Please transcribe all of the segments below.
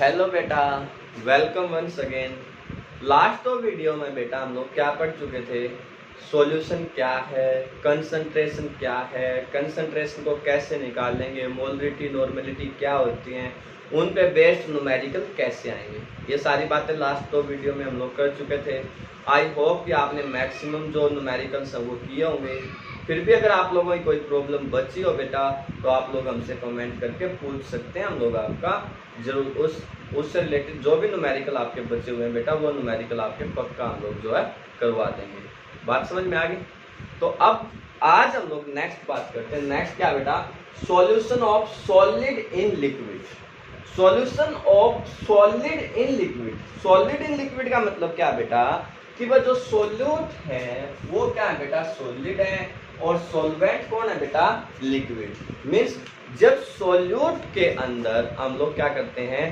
Hello बेटा, welcome once again. Last तो video में बेटा हम लोग क्या पढ़ चुके थे, सॉल्यूशन क्या है, कंसंट्रेशन क्या है, कंसंट्रेशन को कैसे निकालेंगे, मोलरिटी नॉर्मेलिटी क्या होती हैं, उन पे बेस्ड न्यूमेरिकल कैसे आएंगे, ये सारी बातें लास्ट तो वीडियो में हम लोग कर चुके थे। आई होप कि आपने मैक्सिमम जो न्यूमेरिकल्स हैं वो किए होंगे। फिर भी अगर आप लोगों की कोई प्रॉब्लम बची हो बेटा तो आप लोग हमसे कमेंट करके पूछ सकते हैं, हम लोग आपका जरूर उससे रिलेटेड जो भी न्यूमेरिकल आपके बचे हुए हैं बेटा वो न्यूमेरिकल आपके पक्का हम लोग जो है करवा देंगे। बात समझ में आ गई? तो अब आज हम लोग नेक्स्ट बात करते हैं। नेक्स्ट क्या बेटा, solution of solid in liquid. Solution of solid in liquid. Solid in liquid का मतलब क्या बेटा कि वह जो सोल्यूट है वो क्या है बेटा, सॉलिड है, और सॉल्वेंट कौन है बेटा, लिक्विड। मीन्स जब सॉल्यूट के अंदर हम लोग क्या करते हैं,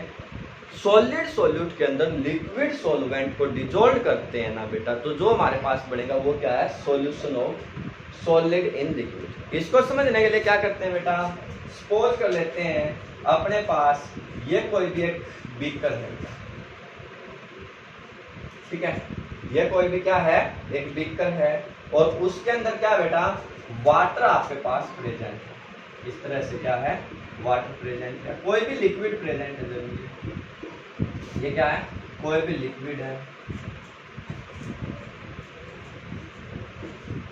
सॉलिड सॉल्यूट के अंदर लिक्विड सॉल्वेंट को डिजोल्व करते हैं ना बेटा, तो जो हमारे पास बनेगा वो क्या है, solution of solid in liquid. इसको समझने के लिए क्या करते हैं बेटा, सपोज कर लेते हैं अपने पास ये कोई भी एक बीकर है, ठीक है, ये कोई भी क्या है, एक बीकर है, और उसके अंदर क्या बेटा, वाटर आपके पास प्रेजेंट है। इस तरह से क्या है, वाटर प्रेजेंट है, कोई भी लिक्विड प्रेजेंट है जरूरी। ये क्या है, कोई भी लिक्विड है।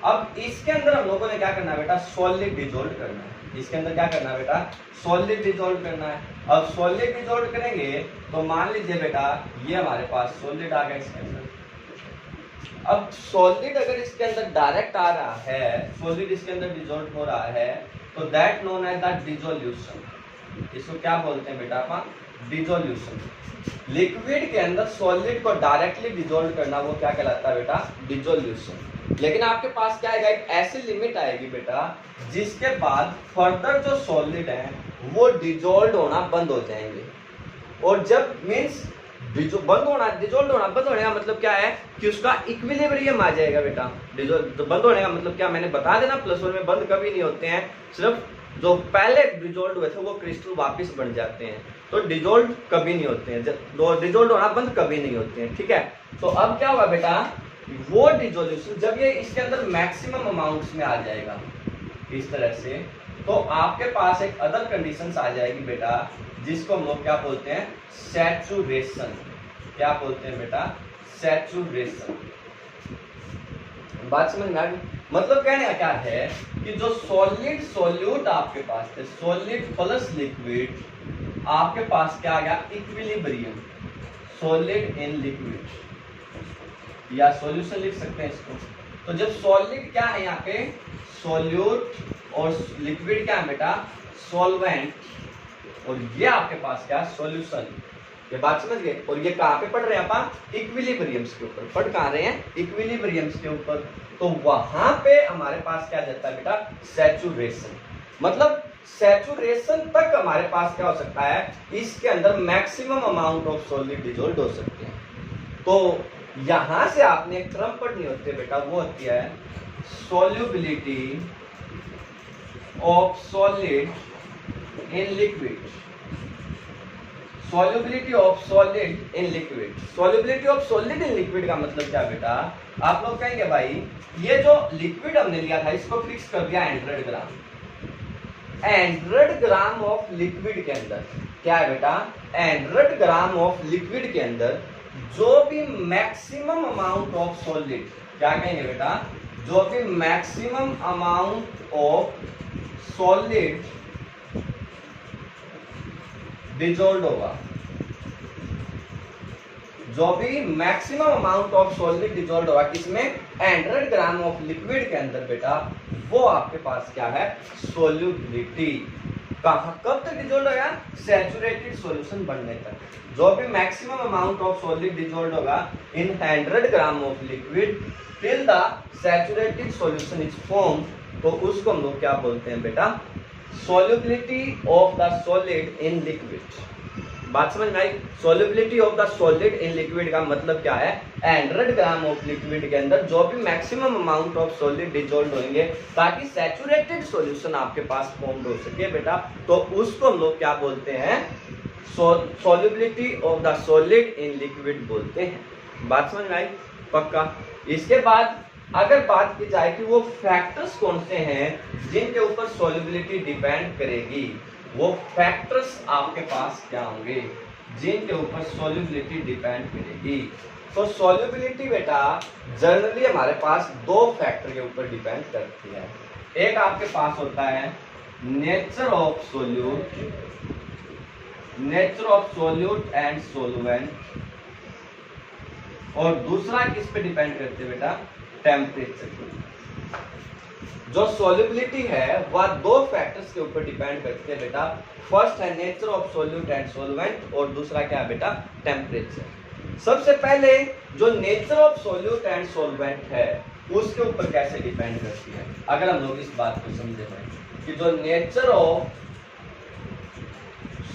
अब इसके अंदर हम लोगों ने क्या करना है बेटा, सॉलिड डिजोल्व करना है। इसके अंदर क्या करना है बेटा, सॉलिड डिजोल्व करना है। अब सॉलिड डिजोल्व करेंगे तो मान लीजिए बेटा ये हमारे पास सॉलिड आ गया इसके अंदर। अब सॉलिड अगर इसके अंदर डायरेक्ट आ रहा है, सॉलिड इसके अंदर डिजोल्व हो रहा है, तो that known as the dissolution. इसको क्या बोलते हैं बेटा अपन, डिसोल्यूशन। लिक्विड के अंदर सॉलिड को डायरेक्टली डिजोल्व करना वो क्या कहलाता है बेटा, डिसोल्यूशन। लेकिन आपके पास क्या आएगा, एक ऐसी लिमिट आएगी बेटा जिसके बाद फर्दर जो सॉलिड है वो डिजोल्व होना बंद हो जाएंगे। और जब मीन्स डिजोल्व बंद होने का मतलब क्या है कि उसका इक्विलिब्रियम आ जाएगा बेटा। डिजोल्व बंद होने का मतलब क्या, मैंने बता देना, प्लस वन में बंद कभी नहीं होते हैं, सिर्फ जो पहले डिजोल्व हुए थे वो क्रिस्टल वापस बन जाते हैं, तो डिजोल्व कभी नहीं होते हैं, डिजोल्व होना बंद कभी नहीं होते हैं, ठीक है। तो अब क्या होगा बेटा, वो डिजोल्यूशन जब ये इसके अंदर मैक्सिमम अमाउंट्स में आ जाएगा इस तरह से, तो आपके पास एक अदर कंडीशंस आ जाएगी बेटा जिसको हम लोग क्या बोलते हैं, सैचुरेशन। क्या बोलते हैं बेटा, सैचुरेशन। बात समझ में आ गई? मतलब कहने का क्या है कि जो सॉलिड सॉल्यूट आपके पास थे, सॉलिड प्लस लिक्विड, आपके पास क्या आ गया, इक्विलिब्रियम, सॉलिड इन लिक्विड, या सॉल्यूशन लिख सकते हैं इसको। तो जब सॉलिड क्या है यहाँ पे, सॉल्यूट, और लिक्विड क्या है बेटा, सॉल्वेंट, और ये आपके पास क्या, सॉल्यूशन। ये बात समझ गए? और ये कहाँ पे पढ़ रहे हैं अपन, इक्विलिब्रियम्स के ऊपर पढ़ कहाँ रहे हैं, इक्विलिब्रियम्स के ऊपर। तो वहां पे हमारे पास क्या जाता है बेटा, सैचुरेशन। मतलब सैचुरेशन तक हमारे पास क्या हो सकता है, इसके अंदर maximum amount of solid dissolve हो सकते हैं। तो यहां से आपने एक टर्म पढ़नी होती है बेटा, वो होती है solubility of solid in liquid. Solubility of solid in liquid. Solubility of solid in liquid का मतलब क्या बेटा, आप लोग कहेंगे भाई ये जो लिक्विड हमने लिया था इसको फिक्स कर दिया 100 ग्राम। 100 ग्राम ऑफ लिक्विड के अंदर क्या है बेटा, 100 ग्राम ऑफ लिक्विड के अंदर जो भी मैक्सिमम अमाउंट ऑफ सॉलिड, क्या कहेंगे बेटा, जो भी maximum amount of solid dissolve होगा, जो भी maximum amount of solid dissolve होगा किसमें, 100 ग्राम ऑफ लिक्विड के अंदर बेटा, वो आपके पास क्या है, सॉल्युबिलिटी। कहाँ कब तक डिजोल्व होगा, सैचुरेटेड सॉल्यूशन बनने तक। जो भी maximum amount of solid dissolve होगा इन 100 gram of liquid till the saturated solution is form, तो उसको हम लोग क्या बोलते हैं बेटा, solubility of the solid in liquid। बात समझ में आई? solubility of the solid in liquid का मतलब क्या है, 100 ग्राम ऑफ लिक्विड के अंदर जो भी maximum amount of solid dissolve होंगे ताकि सैचुरेटेड सॉल्यूशन आपके पास फॉर्म हो सके बेटा, तो उसको हम लोग क्या बोलते हैं, solubility of the solid in liquid बोलते हैं। बात समझ में आई? पक्का। इसके बाद अगर बात की जाए कि वो फैक्टर्स कौन से हैं जिनके ऊपर सॉल्युबिलिटी डिपेंड करेगी, वो फैक्टर्स आपके पास क्या होंगे जिनके ऊपर सॉल्युबिलिटी डिपेंड करेगी। तो सॉल्युबिलिटी बेटा जनरली हमारे पास दो फैक्टर के ऊपर डिपेंड करती है। एक आपके पास होता है nature of solute, nature of solute and solvent, और दूसरा किस पे डिपेंड करती है बेटा? टेम्परेचर। जो सॉल्युबिलिटी है वह दो फैक्टर्स के ऊपर डिपेंड करती है बेटा। फर्स्ट है nature of solute and solvent, और दूसरा क्या है बेटा? टेम्परेचर। सबसे पहले जो nature of solute and solvent है उसके ऊपर कैसे डिपेंड करती है, अगर हम लोग इस बात को समझे कि जो nature of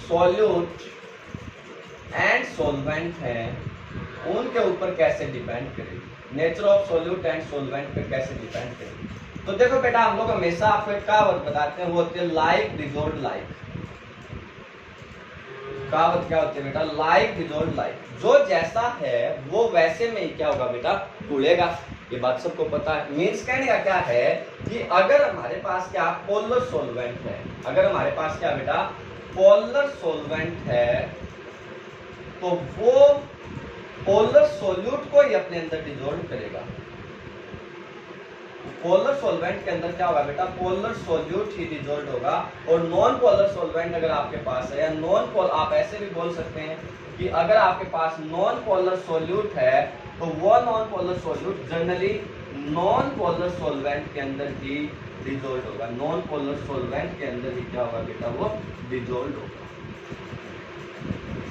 solute and solvent है उनके ऊपर कैसे डिपेंड करेगी, nature of solute and solvent पे कैसे डिपेंड करेगी। तो देखो बेटा हम लोग हमेशा आपको एक कहावत बताते हैं, वो होती है लाइक डिजोल्व लाइक। कहावत क्या होती है बेटा? Like dissolve like. जो जैसा है वो वैसे में ही क्या होगा बेटा? घुलेगा। ये बात सबको पता है। मीन्स कहने का क्या है कि अगर हमारे पास क्या पोलर सोलवेंट है, अगर हमारे पास क्या बेटा पोलर सोलवेंट है, तो वो पोलर सोल्यूट को ही अपने अंदर डिजोल्व करेगा। पोलर सोलवेंट के अंदर क्या होगा बेटा? पोलर सोल्यूट ही डिजोल्व होगा। और नॉन पोलर सोलवेंट अगर आपके पास है, या नॉन पोलर, आप ऐसे भी बोल सकते हैं कि अगर आपके पास नॉन पोलर सोल्यूट है तो वो non polar solute generally non polar solvent के अंदर ही डिजोल्व होगा। नॉन पोलर सोलवेंट के अंदर ही क्या होगा बेटा? वो डिजोल्व होगा।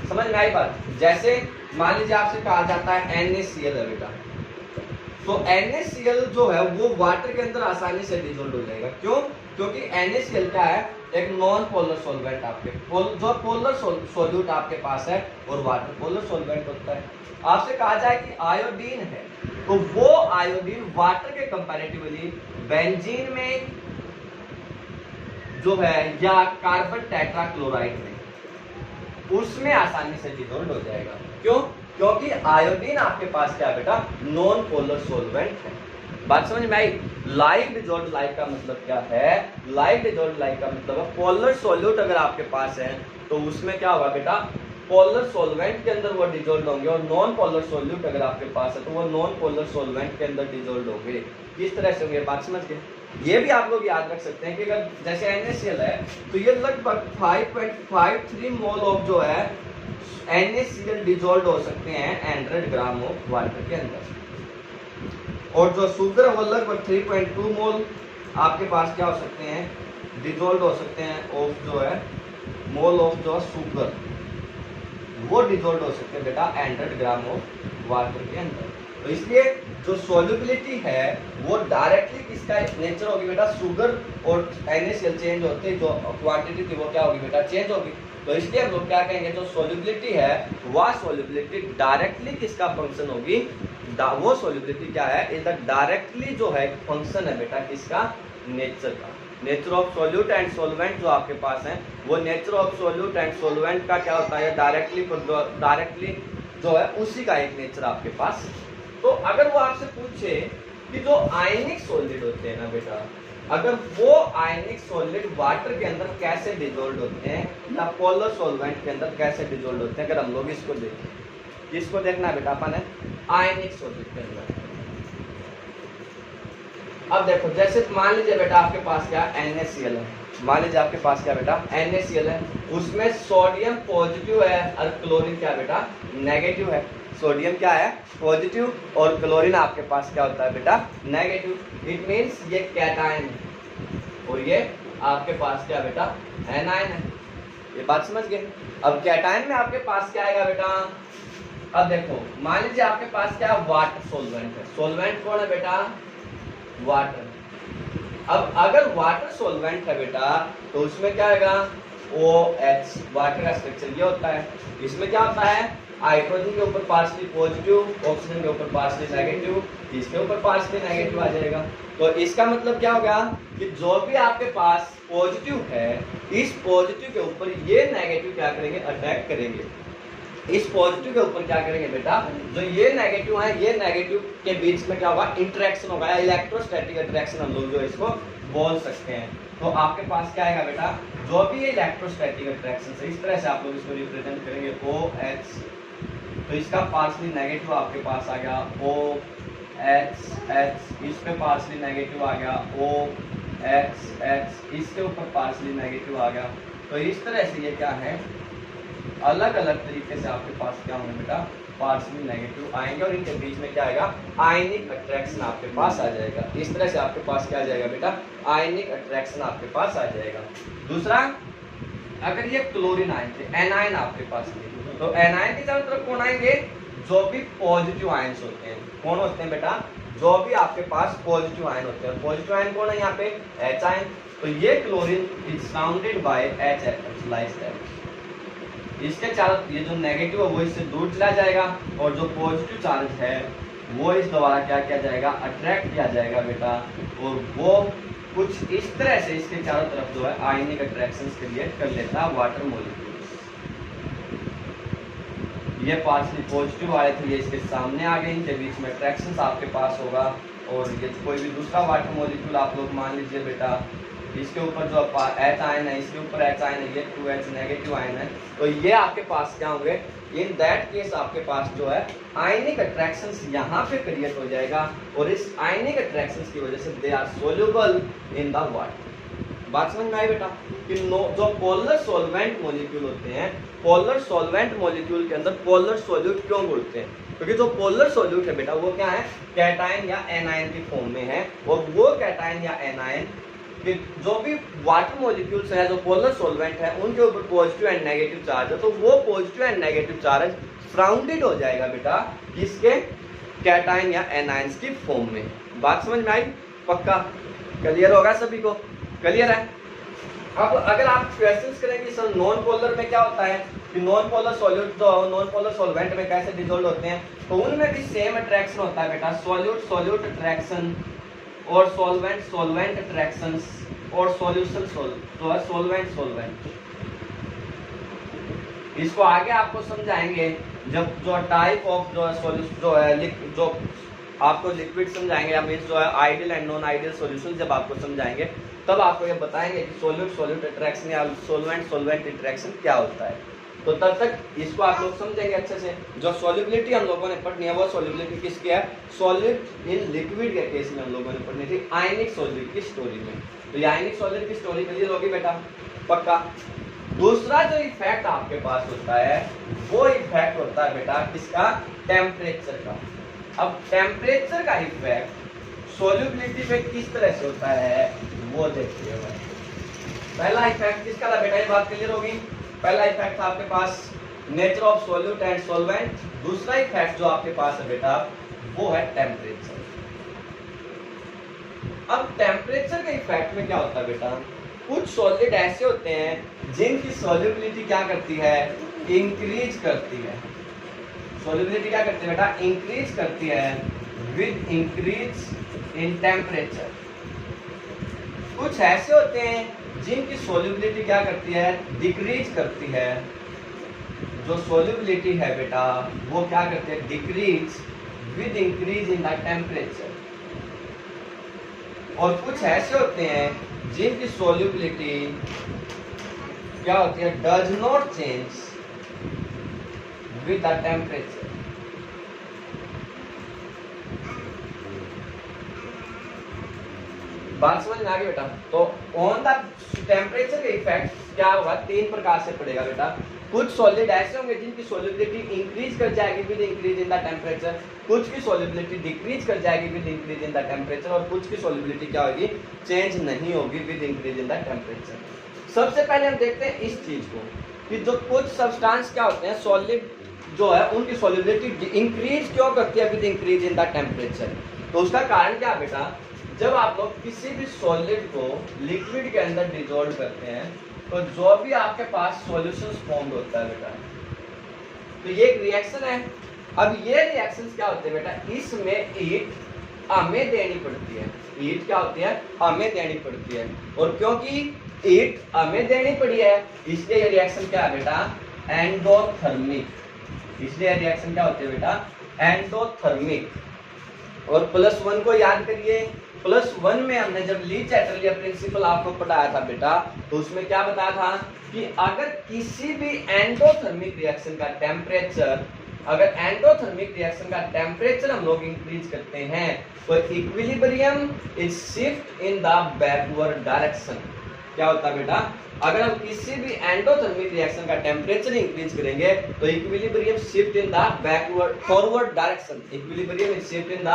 समझ में आई बात? जैसे मान लीजिए आपसे कहा जाता है NaCl है बेटा, तो NaCl जो है वो वाटर के अंदर आसानी से डिजोल्व हो जाएगा। क्यों? क्योंकि NaCl क्या है? एक नॉन पोलर सोलवेंट आपके जो पोलर सोल्यूट आपके पास है, और वाटर पोलर सोलवेंट होता है। आपसे कहा जाए कि आयोडीन है, तो वो आयोडीन वाटर के कंपैरेटिवली बेंजीन में जो है या कार्बन टेट्राक्लोराइड में उसमें आसानी से डिजोल्व हो जाएगा। क्यों? क्योंकि आयोडीन आपके पास क्या है बेटा? नॉन पोलर सोलवेंट है। बात समझ में आई? लाइक डिजोल्व लाइक का मतलब क्या है? लाइक डिजोल्व लाइक का मतलब है पोलर सोल्यूट अगर आपके पास है तो उसमें क्या होगा बेटा? पोलर सोलवेंट के अंदर वो डिजोल्व होंगे, और नॉन पोलर सोल्यूट अगर आपके पास है तो वो नॉन पोलर सोलवेंट के अंदर डिजोल्व होंगे। किस तरह से होंगे? बात समझ गए? ये भी आप लोग याद रख सकते हैं कि अगर जैसे NaCl है तो ये लगभग 5.53 मोल ऑफ जो है NaCl डिजोल्व हो सकते हैं 100 ग्राम ऑफ वाटर के अंदर, और जो शुगर है वो लगभग 3.2 मोल आपके पास क्या हो सकते हैं? डिजोल्व हो सकते हैं ऑफ जो है मोल ऑफ जो शुगर, वो डिजोल्व हो सकते हैं बेटा 100 ग्राम ऑफ वाटर के अंदर। तो इसलिए जो सॉल्युबिलिटी है वो डायरेक्टली किसका नेचर होगी बेटा? शुगर और NaCl चेंज होते जो क्वांटिटी थी वो क्या होगी बेटा? चेंज होगी। तो इसलिए हम लोग क्या कहेंगे, जो सॉल्युबिलिटी है वह सॉल्युबिलिटी डायरेक्टली किसका फंक्शन होगी? वो सॉल्युबिलिटी क्या है? इज द डायरेक्टली जो है फंक्शन है बेटा किसका? नेचर का। Nature of solute and solvent जो आपके पास है वो nature of solute and solvent का क्या होता है? डायरेक्टली जो है उसी का एक नेचर आपके पास। तो अगर वो आपसे पूछे कि जो आयनिक सॉलिड होते हैं ना बेटा, अगर वो आयनिक सॉलिड वाटर के अंदर कैसे डिजोल्व होते हैं या पोलर सॉल्वेंट के अंदर कैसे डिजोल्व होते हैं, अगर हम लोग इसको देखें, इसको देखना है बेटा अपन है आयनिक सॉलिड के अंदर। अब देखो जैसे मान लीजिए बेटा आपके पास क्या NaCl है, मान लीजिए आपके पास क्या बेटा NaCl है, उसमें सोडियम पॉजिटिव है और क्लोरीन क्या बेटा नेगेटिव है। सोडियम क्या है पॉजिटिव और क्लोरीन आपके पास क्या होता है बेटा नेगेटिव। इट मींस ये कैटायन है और ये आपके पास क्या बेटा एनायन है। ये बात समझ गए। अब कैटायन में आपके पास क्या आएगा बेटा, अब देखो मान लीजिए आपके पास क्या वाटर सोलवेंट है। सोलवेंट कौन है बेटा वाटर। अब अगर वाटर सोलवेंट है बेटा तो उसमें क्या आएगा OH, वाटर का स्ट्रक्चर ये होता है। इसमें क्या होता है, हाइड्रोजन के ऊपर पार्शली पॉजिटिव, ऑक्सीजन के ऊपर पार्शली नेगेटिव, इसके ऊपर पार्शली नेगेटिव आ जाएगा। तो इसका मतलब क्या होगा कि जो भी आपके पास पॉजिटिव है, इस पॉजिटिव के ऊपर ये नेगेटिव क्या करेंगे, अटैक करेंगे। इस पॉजिटिव के ऊपर क्या करेंगे बेटा, जो ये नेगेटिव है, ये नेगेटिव के बीच में क्या होगा, इंटरेक्शन होगा, इलेक्ट्रोस्टैटिक अट्रैक्शन हम लोग जो इसको बोल सकते हैं। तो आपके पास क्या आएगा बेटा, जो भी ये इलेक्ट्रोस्टैटिक अट्रैक्शन है, इस तरह से आप लोग इसको रिप्रेजेंट करेंगे OH। तो इसका पार्शली नेगेटिव आपके पास आ गया OHH, इस पे पार्शली नेगेटिव आ गया OHH, इसके ऊपर पार्शली नेगेटिव आ गया। तो इस तरह से ये क्या है, अलग अलग तरीके से आपके पास क्या होंगे बेटा, पार्शली नेगेटिव आएंगे और इनके बीच में क्या आएगा, आयनिक अट्रैक्शन आपके पास आ जाएगा। इस तरह से आपके पास क्या आ जाएगा बेटा, आयनिक अट्रैक्शन आपके पास आ जाएगा। दूसरा, अगर ये क्लोरीन आयन थे, एनायन आपके पास थे, तो एनायन की चारों तरफ कौन आएंगे, जो भी पॉजिटिव आयंस होते हैं। कौन होते हैं बेटा, जो भी आपके पास पॉजिटिव आयन होते हैं। पॉजिटिव आयन कौन है यहाँ पे, H आयन। तो ये chlorine is surrounded by H atoms like that. इसके चारों, ये जो नेगेटिव है वो इससे दूर चला जाएगा और जो पॉजिटिव चार्ज है वो इस द्वारा क्या किया जाएगा, अट्रैक्ट किया जाएगा बेटा, और वो कुछ इस तरह से इसके चारों तरफ जो है आयनिक अट्रैक्शंस क्रिएट कर लेता है वाटर मॉलिक्यूल्स। ये पार्शली पॉजिटिव आए थे, ये इसके सामने आ गए, इनके बीच में अट्रैक्शंस आपके पास होगा। और ये कोई भी दूसरा वाटर मॉलिक्यूल आप लोग मान लीजिए बेटा, इसके ऊपर जो H आयन है, इसके ऊपर H आयन है, ये 2H नेगेटिव आयन है, तो ये आपके पास क्या होंगे, इन दैट केस आपके पास जो है आयनिक अट्रैक्शंस यहाँ पे क्रिएट हो जाएगा और इस आयनिक अट्रैक्शंस की वजह से they are soluble in the water. बात समझ में आई बेटा कि जो पोलर सॉल्वेंट मॉलिक्यूल होते हैं, पोलर सॉल्वेंट मॉलिक्यूल के अंदर पोलर सॉल्यूट क्यों घुलते हैं, क्योंकि जो पोलर सॉल्यूट है बेटा वो क्या है, कैटायन या एनायन की फॉर्म में है। और वो कैटायन या एनायन कि जो भी वाटर मॉलिक्यूल्स हैं, जो पोलर सॉल्वेंट है, उनके ऊपर पॉजिटिव एंड नेगेटिव चार्ज है, तो वो positive and negative charge surrounded हो जाएगा बेटा किसके, कैटायन या एनायंस की फॉर्म में। बात समझ में आई, पक्का क्लियर होगा सभी को, क्लियर है। अब अगर आप क्वेश्चंस करेंगे सर नॉन पोलर में क्या होता है, कि नॉन पोलर सॉल्यूट जो नॉन पोलर सॉल्वेंट में कैसे डिसॉल्व होते हैं, तो उनमें भी सेम अट्रैक्शन होता है बेटा, सॉल्यूट सॉल्यूट अट्रैक्शन और सॉल्वेंट सॉल्वेंट अट्रैक्शंस और सॉल्यूशन जो है सॉल्वेंट सॉल्वेंट। इसको आगे आपको समझाएंगे जब जो टाइप ऑफ जो है सॉल्यूशन जो है जो आपको लिक्विड समझाएंगे, या मींस जो है ideal and non ideal solution जब आपको समझाएंगे तब आपको ये बताएंगे कि सॉल्यूट सॉल्यूट अट्रैक्शन या सॉल्वेंट सॉल्वेंट इंटरेक्शन क्या होता है। तो तब तक इसको आप लोग समझेंगे अच्छे से। जो सॉल्युबिलिटी हम लोगों ने पढ़नी है वो सॉल्युबिलिटी किसकी है, सॉलिड इन लिक्विड के केस में हम लोगों ने पढ़नी थी आयनिक सॉलिड की स्टोरी में। तो ये आयनिक सॉलिड की स्टोरी क्लियर होगी बेटा, पक्का। दूसरा जो इफेक्ट आपके पास होता है वो इफेक्ट होता है बेटा किसका, टेम्परेचर का। अब टेम्परेचर का इफेक्ट सॉल्युबिलिटी पे किस तरह से होता है वो देखिए। पहला इफेक्ट किसका था बेटा, ये बात क्लियर होगी। पहला इफेक्ट था आपके पास nature of solute and solvent. दूसरा इफेक्ट जो आपके पास है बेटा वो है टेम्परेचर। अब टेम्परेचर के इफेक्ट में क्या होता है बेटा, कुछ सॉलिड ऐसे होते हैं जिनकी सॉल्युबिलिटी क्या करती है, इंक्रीज करती है। सॉल्युबिलिटी क्या करती है बेटा, इंक्रीज करती है विद इंक्रीज इन टेम्परेचर। कुछ ऐसे होते हैं जिनकी सॉल्युबिलिटी क्या करती है, डिक्रीज करती है। जो सॉल्युबिलिटी है बेटा वो क्या करती है, decrease with increase in the temperature. और कुछ ऐसे होते हैं जिनकी सॉल्युबिलिटी क्या होती है, does not change with the temperature. बात समझ में आ गई बेटा। तो ऑन द टेम्परेचर के इफेक्ट क्या होगा, तीन प्रकार से पड़ेगा बेटा। कुछ सॉलिड ऐसे होंगे जिनकी सॉल्युबिलिटी इंक्रीज कर जाएगी with increase in the temperature, कुछ की सॉल्युबिलिटी डिक्रीज कर जाएगी with increase in the temperature, और कुछ की सॉल्युबिलिटी क्या होगी, चेंज नहीं होगी with increase in the temperature. सबसे पहले हम देखते हैं इस चीज को कि जो कुछ सब्सटेंस क्या होते हैं सॉलिड जो है उनकी सॉल्युबिलिटी इंक्रीज क्यों करती है with increase in the temperature. तो उसका कारण क्या बेटा, जब आप लोग किसी भी सॉलिड को लिक्विड के अंदर डिसॉल्व करते हैं तो जो भी आपके पास सॉल्यूशंस फॉर्म होता है बेटा, तो ये एक रिएक्शन है। अब ये रिएक्शंस क्या होते हैं बेटा, इसमें हीट हमें देनी पड़ती है। हीट क्या होती है, हमें देनी पड़ती है, और क्योंकि हीट हमें देनी पड़ी है इसलिए ये रिएक्शन क्या है बेटा, एंडोथर्मिक। इसलिए रिएक्शन क्या होती है बेटा, एंडोथर्मिक। और +1 को याद करिए, +1 में हमने जब ली चैटरलियर प्रिंसिपल आपको पढ़ाया था बेटा, तो उसमें क्या बताया था कि अगर किसी भी एंडोथर्मिक रिएक्शन का टेम्परेचर, अगर एंडोथर्मिक रिएक्शन का टेम्परेचर हम लोग इंक्रीज करते हैं तो equilibrium is shift in the backward direction. क्या होता है बेटा, अगर हम किसी भी एंडोथर्मिक रिएक्शन का टेम्परेचर इंक्रीज करेंगे तो equilibrium shift in the backward forward direction. Equilibrium is shift in the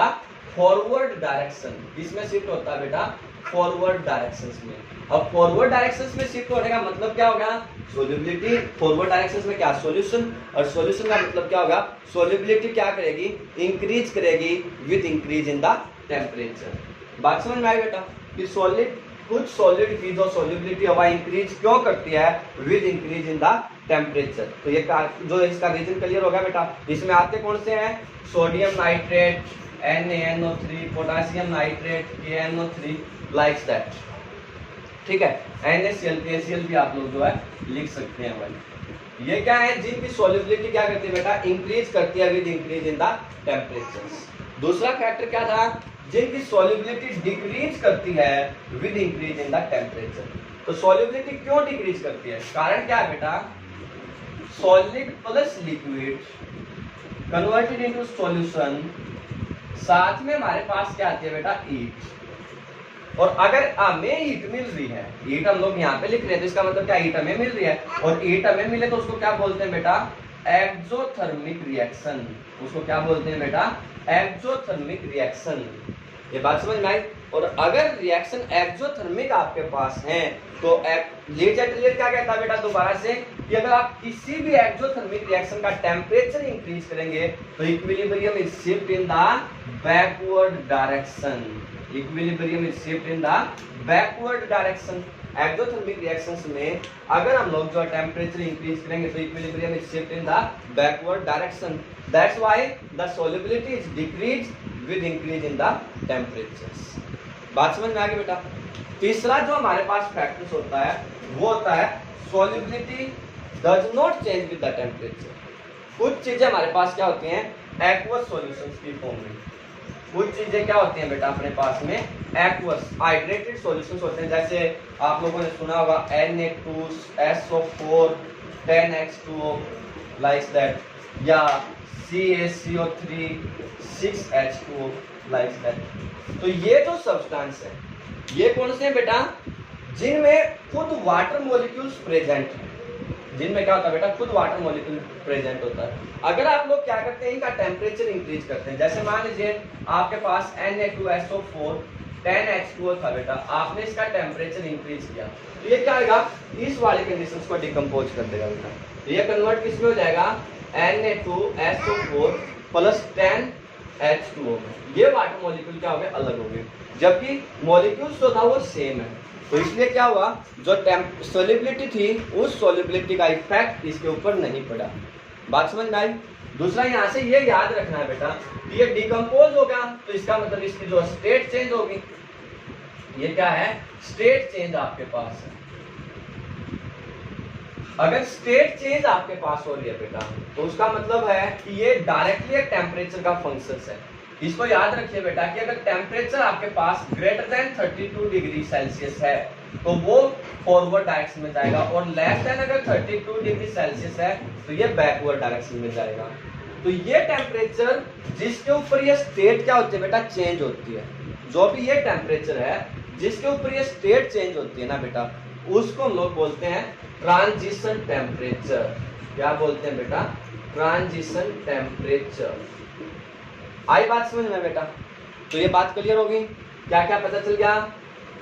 forward direction. किसमें शिफ्ट होता है बेटा, फॉरवर्ड डायरेक्शंस में। अब फॉरवर्ड डायरेक्शंस में शिफ्ट होने का मतलब क्या होगा, सोल्युबिलिटी। फॉरवर्ड डायरेक्शंस में क्या, सॉल्यूशन, और सॉल्यूशन का मतलब क्या होगा, सोल्युबिलिटी क्या करेगी, इंक्रीज करेगी with increase in the temperature. बात समझ में आई बेटा, कि सॉलिड, कुछ सॉलिड की जो सोल्युबिलिटी हवा इंक्रीज क्यों करती है, with increase in the temperature. तो ये जो इसका रीजन क्लियर होगा बेटा। इसमें आते कौन से हैं, sodium nitrate, NaNO3, potassium nitrate, KNO3, like that. ठीक है, NaCl, KCl भी आप लोग जो है लिख सकते हैं भाई। ये क्या है, जिनकी सोल्युबिलिटी क्या करती है बेटा, इंक्रीज करती है with increase in the temperature. दूसरा फैक्टर क्या था, जिनकी सोल्युबिलिटी डिक्रीज करती है with increase in the temperature. तो सोल्युबिलिटी क्यों डिक्रीज करती है, कारण क्या है बेटा, solid plus liquid converted into solution, साथ में हमारे पास क्या आती है बेटा, हीट। और अगर हमें हीट मिल रही है, हीट हम लोग यहाँ पे लिख रहे हैं, तो इसका मतलब क्या, हीट हमें मिल रही है, और हीट हमें मिले तो उसको क्या बोलते हैं बेटा, एक्सोथर्मिक रिएक्शन। उसको क्या बोलते हैं बेटा, एक्सोथर्मिक रिएक्शन। ये बात समझ में आई। और अगर रिएक्शन एक्सोथर्मिक आपके पास है तो ली चैटरलियर क्या कहता है बेटा, दोबारा से, कि अगर आप किसी भी एक्सोथर्मिक रिएक्शन का टेम्परेचर इंक्रीज करेंगे तो equilibrium is shift in the backward direction. Equilibrium is shift in the backward direction. Exothermic reactions में अगर हम लोग जो टेम्परेचर इंक्रीज करेंगे तो equilibrium is shift in the backward direction. That's why the solubility is decrease with increase in the temperatures. बात समझ में आ गई बेटा। तीसरा जो हमारे पास फैक्टर्स होता है वो होता है solubility does not change with the temperature. कुछ चीजें हमारे पास क्या होती हैं, एक्वस सॉल्यूशंस की फॉर्म में। कुछ चीजें क्या होती हैं बेटा अपने पास में, एक्वस हाइड्रेटेड सॉल्यूशंस होते हैं। जैसे आप लोगों ने सुना होगा Na2SO4 10H2O लाइक दैट, या CaCO3 6H2O लाइक दैट। तो ये जो सब्सटेंस है ये कौन से हैं बेटा, जिनमें खुद वाटर मॉलिक्यूल्स प्रेजेंट है। जिनमें क्या होता है बेटा, खुद वाटर मॉलिक्यूल प्रेजेंट होता है। अगर आप लोग क्या करते हैं, इनका टेम्परेचर इंक्रीज करते हैं, जैसे मान लीजिए आपके पास Na2SO4 10H2O था बेटा, आपने इसका टेम्परेचर इंक्रीज किया तो ये क्या होगा, इस वाले कंडीशंस को डिकम्पोज कर देगा बेटा। तो ये कन्वर्ट किसमें हो जाएगा, Na2SO4 प्लस 10H2O में। ये वाटर मॉलिक्यूल क्या हो गए, अलग हो गए, जबकि मॉलिक्यूल्स जो था वो सेम है। तो इसलिए क्या हुआ, जो सोल्युबिलिटी थी उस सोल्युबिलिटी का इफेक्ट इसके ऊपर नहीं पड़ा। बात समझ में आई। दूसरा यहाँ से ये याद रखना है बेटा, ये डिकम्पोज होगा तो इसका मतलब इसकी जो स्टेट चेंज होगी। ये क्या है, स्टेट चेंज आपके पास है। अगर स्टेट चेंज आपके पास हो रही है बेटा तो उसका मतलब है कि ये डायरेक्टली एक टेम्परेचर का फंक्शन है। इसको याद रखिए बेटा कि अगर टेम्परेचर आपके पास ग्रेटर देन 32 डिग्री सेल्सियस है तो वो फॉरवर्ड डायरेक्शन में जाएगा, और लेस देन अगर 32 डिग्री सेल्सियस है तो ये बैकवर्ड डायरेक्शन में जाएगा। तो ये टेम्परेचर जिसके ऊपर ये स्टेट क्या होती है बेटा, चेंज होती है। जो भी ये टेम्परेचर है जिसके ऊपर ये स्टेट चेंज होती है ना बेटा, उसको हम लोग बोलते हैं ट्रांजिशन टेम्परेचर। क्या बोलते हैं बेटा, ट्रांजिशन टेम्परेचर। आई बात समझ में बेटा। तो ये बात क्लियर होगी, क्या क्या पता चल गया,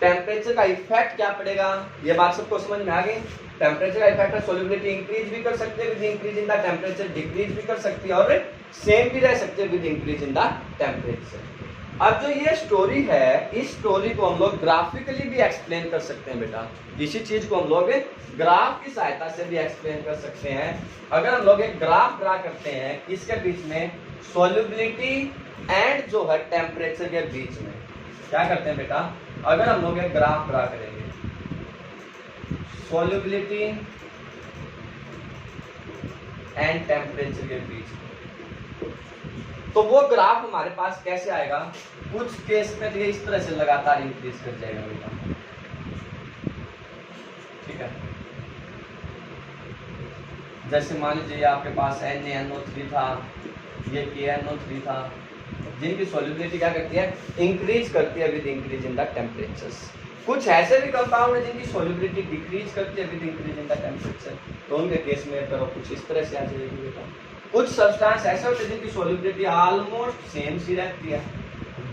टेम्परेचर का इफेक्ट क्या पड़ेगा, ये बात सबको समझ में आ गई। टेम्परेचर का इफेक्ट है, सोल्युबिलिटी इंक्रीज भी कर सकते हैं with increase in the temperature, decrease भी कर सकती है और सेम भी रह सकते हैं with increase in the temperature. अब जो ये स्टोरी है, इस स्टोरी को हम लोग ग्राफिकली भी एक्सप्लेन कर सकते हैं बेटा। इसी चीज को हम लोग ग्राफ की सहायता से भी एक्सप्लेन कर सकते हैं। अगर हम लोग एक ग्राफ ड्रा करते हैं, इसके बीच में सॉल्युबिलिटी एंड जो है टेम्परेचर के बीच में क्या करते हैं बेटा, अगर हम लोग एक ग्राफ ड्रा करेंगे सॉल्युबिलिटी एंड टेम्परेचर के बीच में, तो वो ग्राफ हमारे पास कैसे आएगा, कुछ केस में ये इस तरह से लगातार इंक्रीज कर जाएगा बेटा। ठीक है, जैसे मान लीजिए आपके पास NaNO3 था, ये KNO3 था, जिनकी सॉल्युबिलिटी क्या करती है, इंक्रीज करती है with increase in the temperatures. कुछ ऐसे भी कंपाउंड है जिनकी सॉल्युबिलिटी डिक्रीज करती है with increase in the temperature, तो उनके केस में करो कुछ इस तरह से आ जाएगी बेटा। कुछ सब्सटेंस ऐसे होते हैं जिनकी सॉल्युबिलिटी ऑलमोस्ट सेम सी रहती है,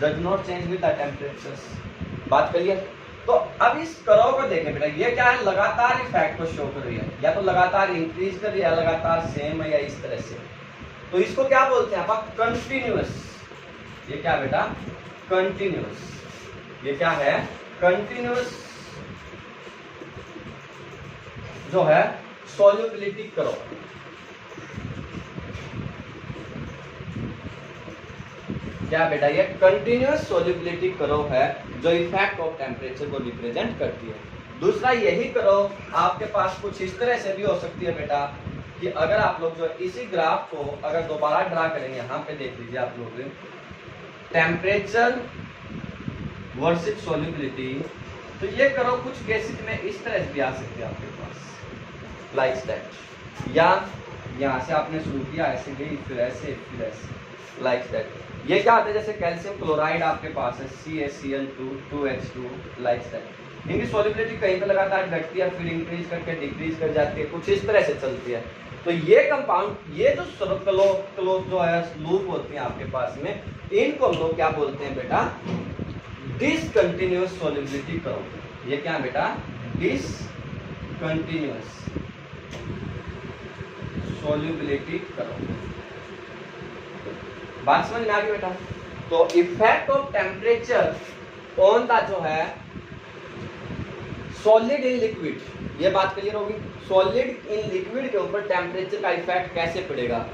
does not change with the temperatures. बात करिए, तो अब इस कर्व को देखें बेटा, ये क्या है, लगातार इफेक्ट को शो कर रही है, या तो लगातार इंक्रीज कर रही है, लगातार सेम है, या इस तरह से। तो इसको क्या बोलते हैं आप, कंटिन्यूअस। ये क्या बेटा, कंटिन्यूअस। ये क्या है, कंटिन्यूअस जो है सॉल्युबिलिटी कर्व। क्या बेटा, ये कंटिन्यूअस सॉल्युबिलिटी कर्व है जो इफेक्ट ऑफ टेम्परेचर को रिप्रेजेंट करती है। दूसरा, यही कर्व आपके पास कुछ इस तरह से भी हो सकती है बेटा, कि अगर आप लोग जो इसी ग्राफ को अगर दोबारा ड्रा करेंगे, यहाँ पे देख लीजिए आप लोग, टेम्परेचर वर्सेस सॉल्युबिलिटी, तो ये कर्व कुछ केसेस में इस तरह से भी आ सकते हैं आपके पास, लाइक दैट। या यहाँ से आपने शुरू किया, ऐसे गई, फिर ऐसे, फिर ऐसे, लाइक दैट। ये क्या होता है, जैसे कैल्शियम क्लोराइड आपके पास है, CaCl2 2H2, लाइक दैट। इनकी सॉल्युबिलिटी कहीं पे लगातार घटती है, फिर इंक्रीज करके डिक्रीज कर जाती है, कुछ इस तरह से चलती है। तो ये कंपाउंड, ये जो क्लोज जो है लूप होती है आपके पास में, इनको हम लोग क्या बोलते हैं बेटा, डिसकंटिन्यूअस सॉल्युबिलिटी कर्व। ये क्या है बेटा, डिसकंटिन्यूअस सॉल्युबिलिटी कर्व। बात समझ में आ गई बेटा। तो effect of temperature on the जो है सॉलिड इन लिक्विड, ये बात क्लियर होगी। सॉलिड इन लिक्विड के ऊपर टेम्परेचर का इफेक्ट कैसे पड़ेगा।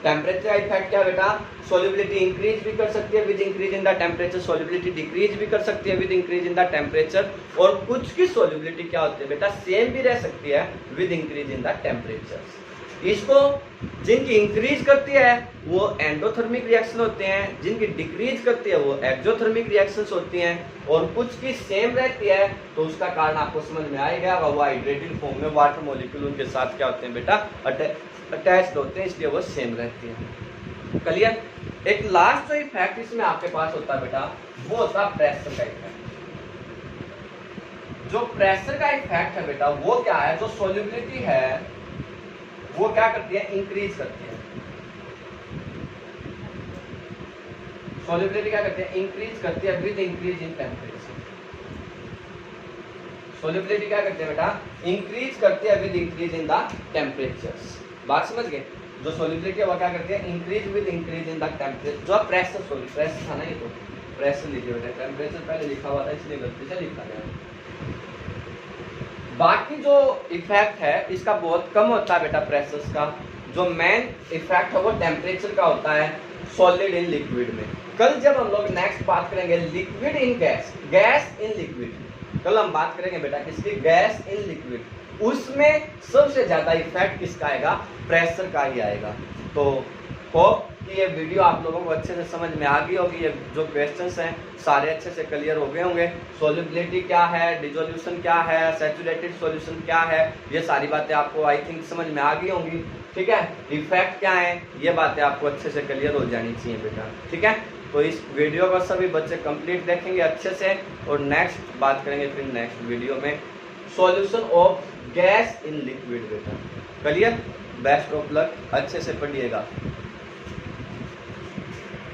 टेम्परेचर का इफेक्ट क्या बेटा, सॉल्युबिलिटी इंक्रीज भी कर सकती है with increase in the temperature, solubility decrease भी कर सकती है with increase in the temperature, और कुछ की सॉल्युबिलिटी क्या होती है बेटा, सेम भी रह सकती है with increase in the temperature. इसको जिनकी इंक्रीज करती है वो एंडोथर्मिक रिएक्शन होते हैं, जिनकी डिक्रीज करती है वो एक्सोथर्मिक रिएक्शंस होती हैं, और कुछ की सेम रहती है तो उसका कारण आपको समझ में आएगा, वो हाइड्रेटेड फॉर्म में वाटर मॉलिक्यूल उनके साथ क्या होते हैं बेटा, अटैच्ड होते हैं, इसलिए वो सेम रहती है। क्लियर। एक लास्ट जो इफेक्ट इसमें आपके पास होता है बेटा, वो होता है प्रेशर का इफेक्ट। जो प्रेशर का इफेक्ट है बेटा, वो क्या है, जो सॉल्युबिलिटी है वो क्या करती है, इंक्रीज करती है। सॉल्युबिलिटी क्या करती है, इंक्रीज करती है with increase in temperature. Solubility क्या करती है बेटा, इंक्रीज करती है with increase in the temperatures. बात समझ गए। जो सॉल्युबिलिटी है वो क्या करती है, increase with increase in the temperature. जो प्रेशर, सॉरी प्रेशर था ना, ये तो प्रेशर लिखिए बेटा, टेम्परेचर पहले लिखा हुआ था इसलिए गलती से लिखा गया। बाकी जो इफेक्ट है इसका बहुत कम होता है बेटा प्रेशर्स का। जो मेन इफेक्ट है वो टेम्परेचर का होता है सॉलिड इन लिक्विड में। कल जब हम लोग नेक्स्ट बात करेंगे liquid in gas, gas in liquid, कल हम बात करेंगे बेटा किसकी, गैस इन लिक्विड, उसमें सबसे ज्यादा इफेक्ट किसका आएगा, प्रेशर का ही आएगा। तो होप कि ये वीडियो आप लोगों को अच्छे से समझ में आ गई होगी। ये जो क्वेश्चंस हैं सारे अच्छे से क्लियर हो गए होंगे। सॉल्युबिलिटी क्या है, डिसोल्यूशन क्या है, सैचुरेटेड सॉल्यूशन क्या है, ये सारी बातें आपको आई थिंक समझ में आ गई होंगी। ठीक है, इफेक्ट क्या है, ये बातें आपको अच्छे से क्लियर हो जानी चाहिए बेटा। ठीक है, तो इस वीडियो को सभी बच्चे कंप्लीट देखेंगे अच्छे से, और नेक्स्ट बात करेंगे फिर नेक्स्ट वीडियो में solution of gas in liquid बेटा। क्लियर, बेस्ट ऑफ लक, अच्छे से पढ़िएगा।